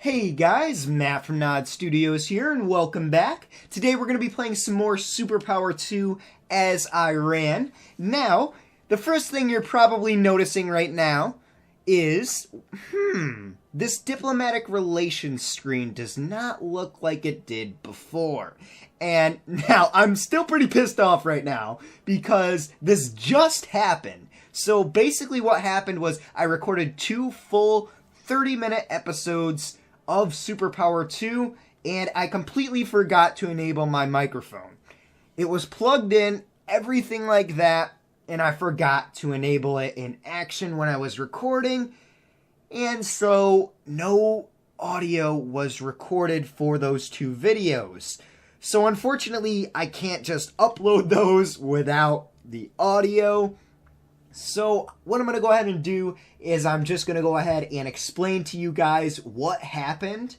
Hey guys, Matt from NODStudios here, and welcome back. Today we're going to be playing some more SuperPower 2 as I ran. Now, the first thing you're probably noticing right now is, this diplomatic relations screen does not look like it did before. And now, I'm still pretty pissed off right now, because this just happened. So basically what happened was I recorded 2 full 30-minute episodes of SuperPower 2, and I completely forgot to enable my microphone. It was plugged in, everything like that, and I forgot to enable it in action when I was recording, and so no audio was recorded for those 2 videos. So unfortunately, I can't just upload those without the audio. So what I'm going to go ahead and do is I'm just going to go ahead and explain to you guys what happened.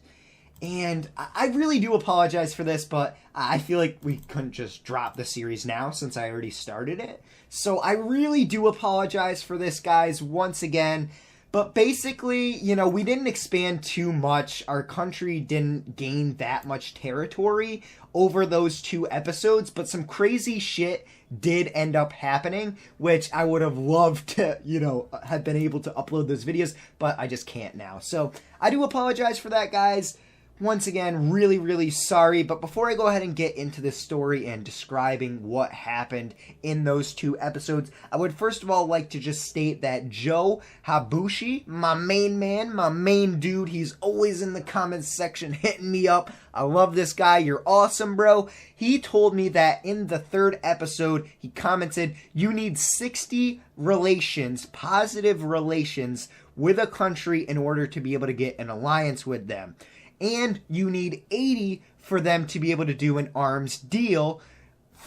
And I really do apologize for this, but I feel like we couldn't just drop the series now since I already started it. So I really do apologize for this, guys, once again. But basically, you know, we didn't expand too much. Our country didn't gain that much territory over those 2 episodes, but some crazy shit did end up happening, which I would have loved to, you know, have been able to upload those videos, but I just can't now. So I do apologize for that, guys. Once again, really, really sorry. But before I go ahead and get into this story and describing what happened in those 2 episodes, I would first of all like to just state that Joe Habushi, my main man, my main dude, he's always in the comments section hitting me up. I love this guy. You're awesome, bro. He told me that in the 3rd episode, he commented, you need 60 relations, positive relations with a country in order to be able to get an alliance with them. And you need 80 for them to be able to do an arms deal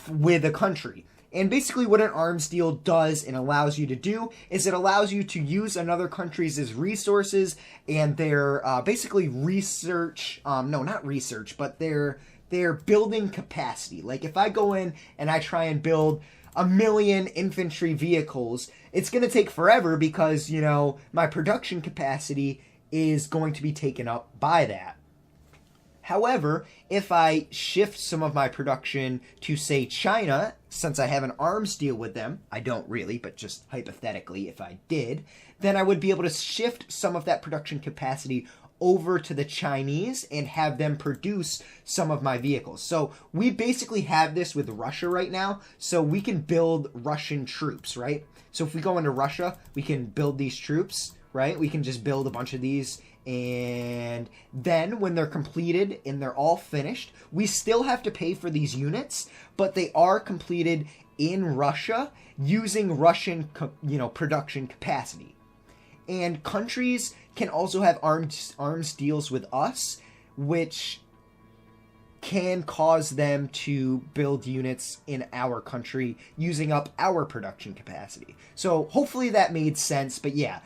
with a country. And basically what an arms deal does and allows you to do is it allows you to use another country's resources and their basically research, no, not research, but their building capacity. Like if I go in and I try and build 1 million infantry vehicles, it's going to take forever because, you know, my production capacity is going to be taken up by that. However, if I shift some of my production to, say, China, since I have an arms deal with them, I don't really, but just hypothetically if I did, then I would be able to shift some of that production capacity over to the Chinese and have them produce some of my vehicles. So we basically have this with Russia right now, so we can build Russian troops, right? So if we go into Russia, we can build these troops, right? We can just build a bunch of these, and then when they're completed and they're all finished, we still have to pay for these units, but they are completed in Russia using Russian, you know, production capacity. And countries can also have arms deals with us, which can cause them to build units in our country using up our production capacity. So hopefully that made sense, but yeah.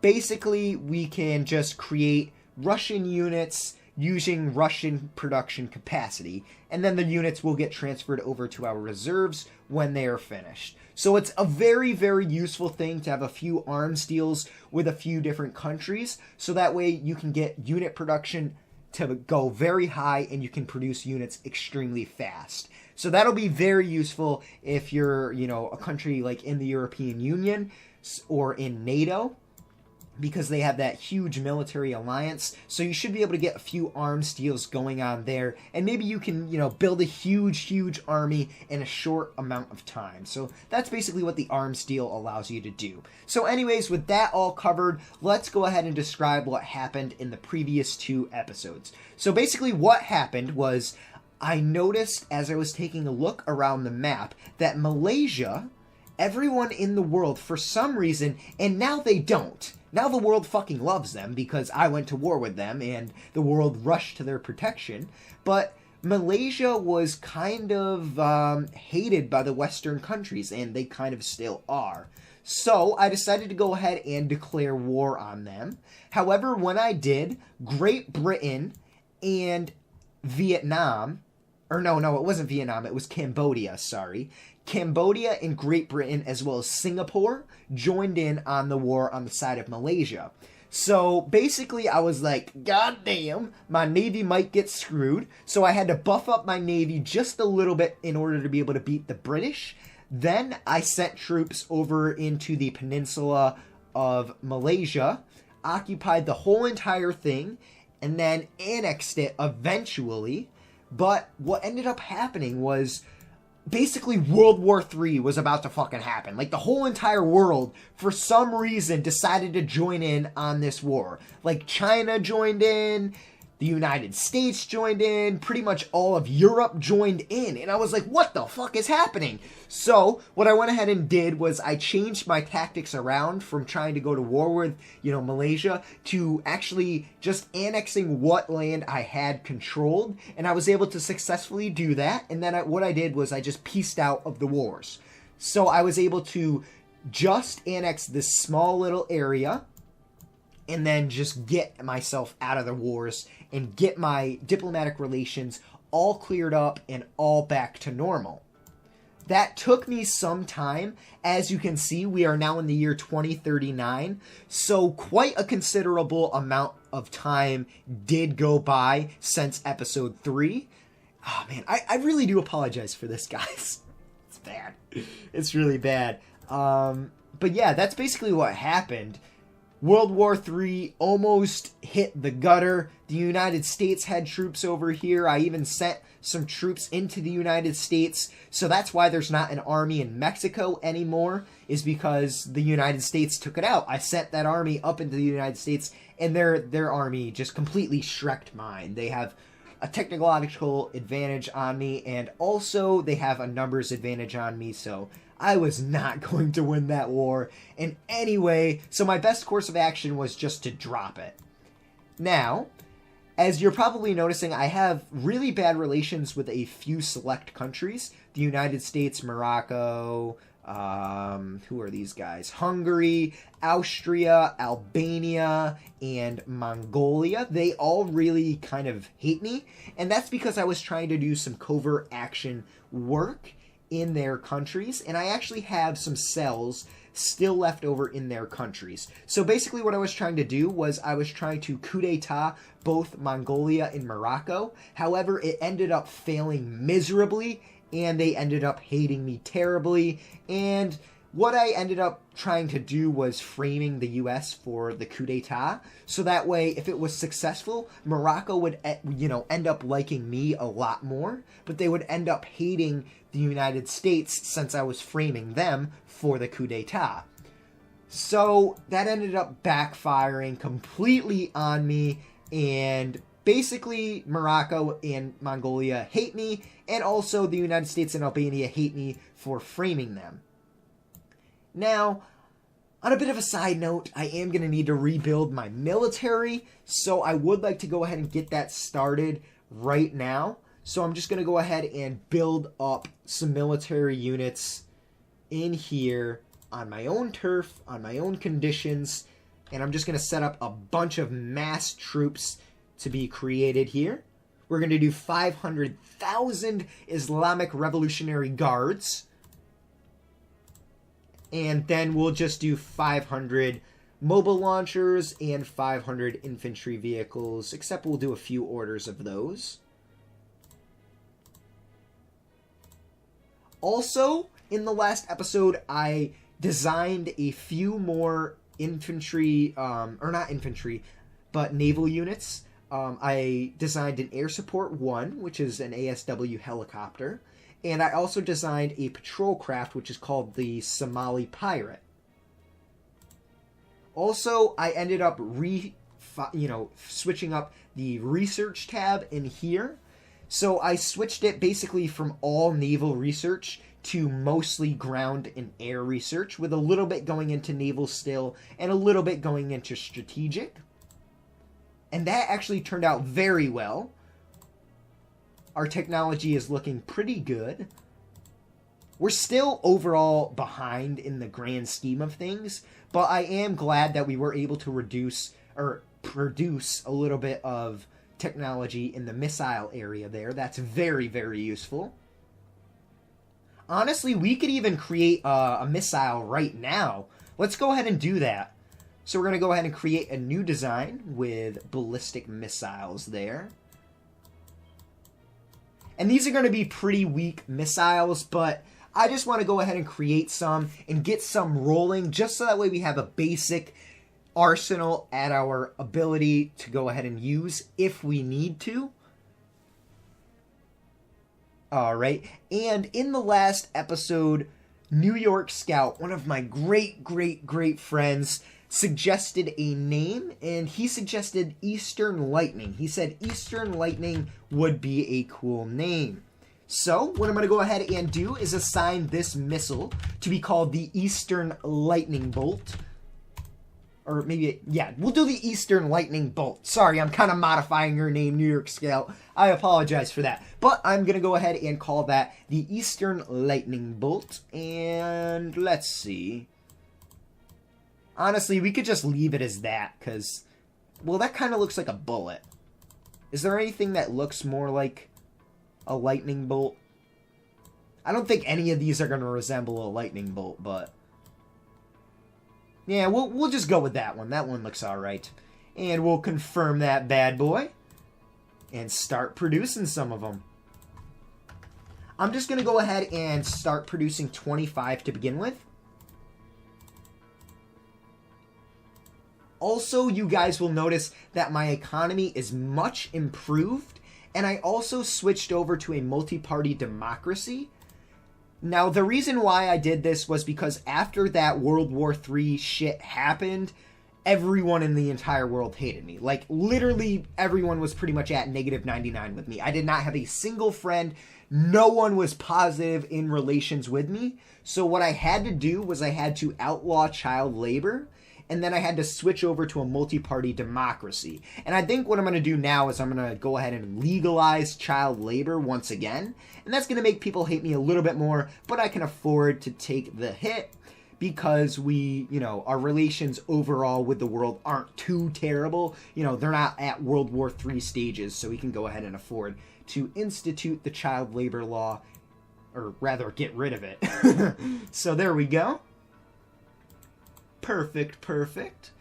Basically, we can just create Russian units using Russian production capacity, and then the units will get transferred over to our reserves when they are finished. So it's a very, very useful thing to have a few arms deals with a few different countries, so that way you can get unit production to go very high and you can produce units extremely fast. So that'll be very useful if you're, you know, a country like in the European Union or in NATO, because they have that huge military alliance. So you should be able to get a few arms deals going on there, and maybe you can, you know, build a huge army in a short amount of time. So that's basically what the arms deal allows you to do. So anyways, with that all covered, let's go ahead and describe what happened in the previous 2 episodes. So basically what happened was I noticed as I was taking a look around the map that Malaysia, everyone in the world for some reason, and now they don't. Now the world fucking loves them because I went to war with them and the world rushed to their protection. But Malaysia was kind of hated by the Western countries, and they kind of still are. So I decided to go ahead and declare war on them. However, when I did, Great Britain and Vietnam, or no, it wasn't Vietnam, it was Cambodia, sorry. Cambodia and Great Britain, as well as Singapore, joined in on the war on the side of Malaysia. So basically I was like, God damn, my Navy might get screwed. So I had to buff up my Navy just a little bit in order to be able to beat the British. Then I sent troops over into the peninsula of Malaysia, occupied the whole entire thing, and then annexed it eventually. But what ended up happening was basically World War III was about to fucking happen. Like, the whole entire world, for some reason, decided to join in on this war. Like, China joined in, the United States joined in, pretty much all of Europe joined in. And I was like, what the fuck is happening? So, what I went ahead and did was I changed my tactics around from trying to go to war with, Malaysia, to actually just annexing what land I had controlled. And I was able to successfully do that. And then what I did was I just pieced out of the wars. So I was able to just annex this small little area and then just get myself out of the wars and get my diplomatic relations all cleared up and all back to normal. That took me some time. As you can see, we are now in the year 2039, so quite a considerable amount of time did go by since episode 3. Oh man, I really do apologize for this, guys. It's bad. It's really bad. But yeah, that's basically what happened. World War III almost hit the gutter. The United States had troops over here. I even sent some troops into the United States. So that's why there's not an army in Mexico anymore, is because the United States took it out. I sent that army up into the United States, and their army just completely shreked mine. They have a technological advantage on me, and also they have a numbers advantage on me, so I was not going to win that war in any way, so my best course of action was just to drop it. Now, as you're probably noticing, I have really bad relations with a few select countries. The United States, Morocco, who are these guys? Hungary, Austria, Albania, and Mongolia. They all really kind of hate me, and that's because I was trying to do some covert action work in their countries, and I actually have some cells still left over in their countries. So basically what I was trying to do was I was trying to coup d'etat both Mongolia and Morocco. However, it ended up failing miserably, and they ended up hating me terribly, and what I ended up trying to do was framing the US for the coup d'etat, so that way, if it was successful, Morocco would, end up liking me a lot more, but they would end up hating the United States since I was framing them for the coup d'etat. So that ended up backfiring completely on me, and basically Morocco and Mongolia hate me, and also the United States and Albania hate me for framing them. Now, on a bit of a side note, I am going to need to rebuild my military, so I would like to go ahead and get that started right now. So I'm just going to go ahead and build up some military units in here on my own turf, on my own conditions, and I'm just going to set up a bunch of mass troops to be created here. We're going to do 500,000 Islamic Revolutionary Guards, and then we'll just do 500 mobile launchers and 500 infantry vehicles, except we'll do a few orders of those. Also, in the last episode, I designed a few more infantry, or not infantry, but naval units. I designed an Air Support 1, which is an ASW helicopter, and I also designed a patrol craft, which is called the Somali Pirate. Also, I ended up switching up the research tab in here. So I switched it basically from all naval research to mostly ground and air research, with a little bit going into naval still and a little bit going into strategic. And that actually turned out very well. Our technology is looking pretty good. We're still overall behind in the grand scheme of things, but I am glad that we were able to produce a little bit of technology in the missile area there. That's very, very useful. Honestly, we could even create a missile right now. Let's go ahead and do that. So we're going to go ahead and create a new design with ballistic missiles there. And these are going to be pretty weak missiles, but I just want to go ahead and create some and get some rolling just so that way we have a basic arsenal at our ability to go ahead and use if we need to. Alright, and in the last episode, New York Scout, one of my great friends, suggested a name, and he suggested Eastern Lightning. He said Eastern Lightning would be a cool name. So, what I'm going to go ahead and do is assign this missile to be called the Eastern Lightning Bolt. Or maybe, yeah, we'll do the Eastern Lightning Bolt. Sorry, I'm kind of modifying your name, New York Scout. I apologize for that. But I'm going to go ahead and call that the Eastern Lightning Bolt. And let's see. Honestly, we could just leave it as that, because, well, that kind of looks like a bullet. Is there anything that looks more like a lightning bolt? I don't think any of these are going to resemble a lightning bolt, but yeah, we'll just go with that one. That one looks alright. And we'll confirm that bad boy and start producing some of them. I'm just going to go ahead and start producing 25 to begin with. Also, you guys will notice that my economy is much improved, and I also switched over to a multi-party democracy. Now, the reason why I did this was because after that World War III shit happened, everyone in the entire world hated me. Like, literally everyone was pretty much at -99 with me. I did not have a single friend. No one was positive in relations with me. So what I had to do was I had to outlaw child labor, and then I had to switch over to a multi-party democracy. And I think what I'm going to do now is I'm going to go ahead and legalize child labor once again. And that's going to make people hate me a little bit more, but I can afford to take the hit because we, you know, our relations overall with the world aren't too terrible. You know, they're not at World War III stages, so we can go ahead and afford to institute the child labor law, or rather get rid of it. So there we go. Perfect.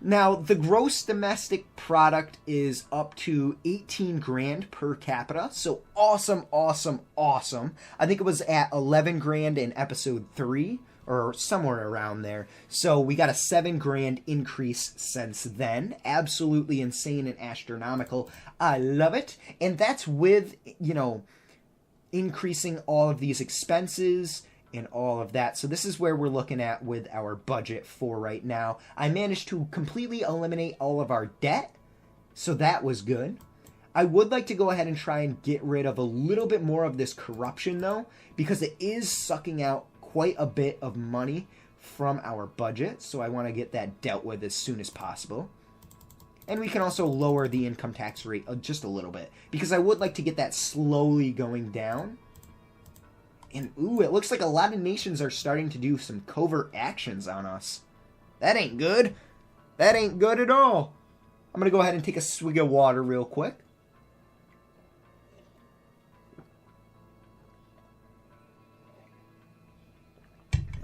Now, the gross domestic product is up to 18 grand per capita. So awesome. I think it was at 11 grand in episode 3 or somewhere around there. So we got a 7 grand increase since then. Absolutely insane and astronomical. I love it. And that's with, you know, increasing all of these expenses and all of that. So this is where we're looking at with our budget for right now. I managed to completely eliminate all of our debt, so that was good. I would like to go ahead and try and get rid of a little bit more of this corruption, though, because it is sucking out quite a bit of money from our budget, so I want to get that dealt with as soon as possible. And we can also lower the income tax rate just a little bit, because I would like to get that slowly going down. And, ooh, it looks like a lot of nations are starting to do some covert actions on us. That ain't good. That ain't good at all. I'm going to go ahead and take a swig of water real quick.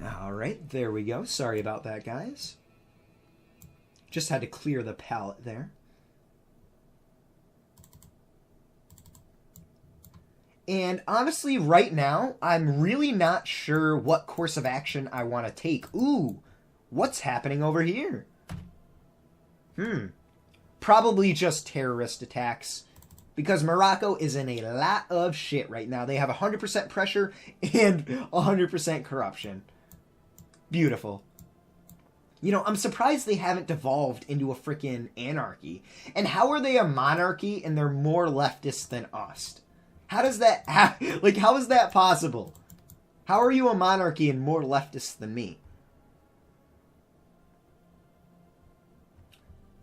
Alright, there we go. Sorry about that, guys. Just had to clear the palate there. And honestly, right now, I'm really not sure what course of action I want to take. Ooh, what's happening over here? Probably just terrorist attacks. Because Morocco is in a lot of shit right now. They have 100% pressure and 100% corruption. Beautiful. You know, I'm surprised they haven't devolved into a freaking anarchy. And how are they a monarchy and they're more leftist than us? How does that, how is that possible? How are you a monarchy and more leftist than me?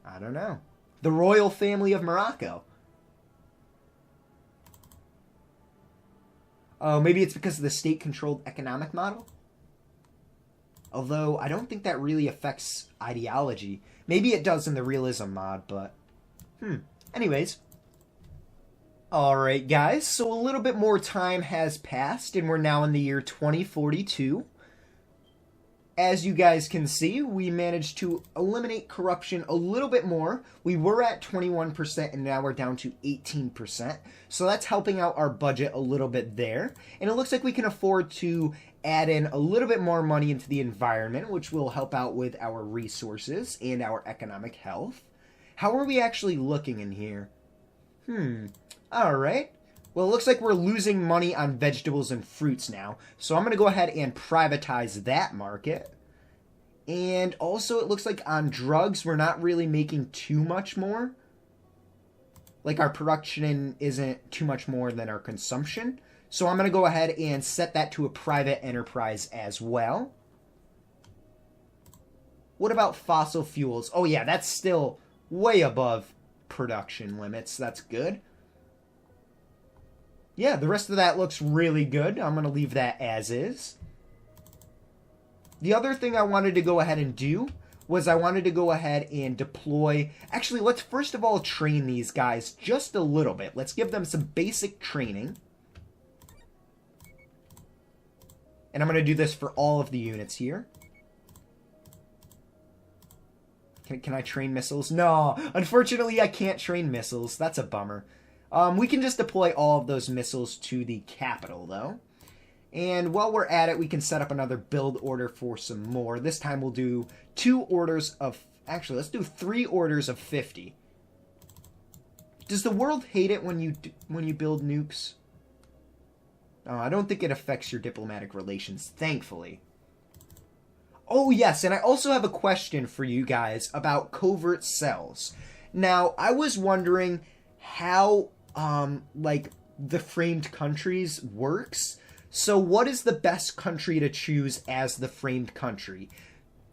I don't know. The royal family of Morocco. Oh, maybe it's because of the state-controlled economic model? Although, I don't think that really affects ideology. Maybe it does in the realism mod, but anyways. Alright, guys, so a little bit more time has passed, and we're now in the year 2042. as you guys can see, we managed to eliminate corruption a little bit more. We were at 21% and now we're down to 18%. So that's helping out our budget a little bit there. And it looks like we can afford to add in a little bit more money into the environment, which will help out with our resources and our economic health. How are we actually looking in here? Alright. Well, it looks like we're losing money on vegetables and fruits now. So I'm going to go ahead and privatize that market. And also it looks like on drugs, we're not really making too much more. Like our production isn't too much more than our consumption. So I'm going to go ahead and set that to a private enterprise as well. What about fossil fuels? Oh yeah, that's still way above production limits. That's good. Yeah, the rest of that looks really good. I'm going to leave that as is. The other thing I wanted to go ahead and do was I wanted to go ahead and deploy... Actually, let's first of all train these guys just a little bit. Let's give them some basic training. And I'm going to do this for all of the units here. Can I train missiles? No, unfortunately I can't train missiles. That's a bummer. We can just deploy all of those missiles to the capital, though. And while we're at it, we can set up another build order for some more. This time we'll do 2 orders of... Actually, let's do 3 orders of 50. Does the world hate it when you build nukes? Oh, I don't think it affects your diplomatic relations, thankfully. Oh, yes, and I also have a question for you guys about covert cells. Now, I was wondering how... like the framed countries works. So what is the best country to choose as the framed country?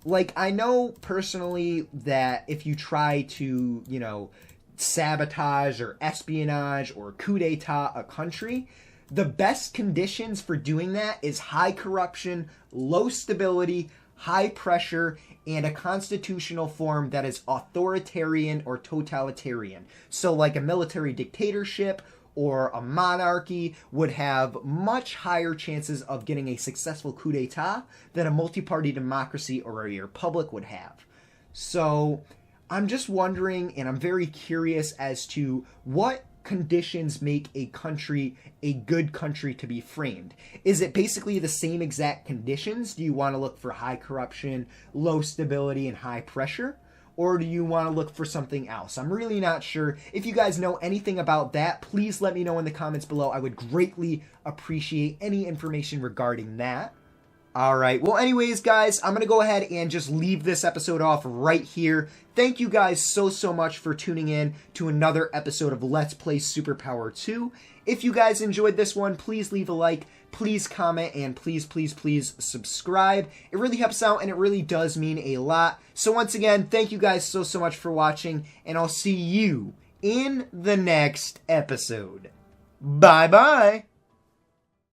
Like, I know personally that if you try to, you know, sabotage or espionage or coup d'etat a country, the best conditions for doing that is high corruption, low stability, high pressure, and a constitutional form that is authoritarian or totalitarian. So like a military dictatorship or a monarchy would have much higher chances of getting a successful coup d'etat than a multi-party democracy or a republic would have. So I'm just wondering, and I'm very curious as to what conditions make a country a good country to be framed. Is it basically the same exact conditions? Do you want to look for high corruption, low stability, and high pressure? Or do you want to look for something else? I'm really not sure. If you guys know anything about that, please let me know in the comments below. I would greatly appreciate any information regarding that. Alright, well anyways guys, I'm going to go ahead and just leave this episode off right here. Thank you guys so much for tuning in to another episode of Let's Play SuperPower 2. If you guys enjoyed this one, please leave a like, please comment, and please subscribe. It really helps out and it really does mean a lot. So once again, thank you guys so much for watching, and I'll see you in the next episode. Bye bye!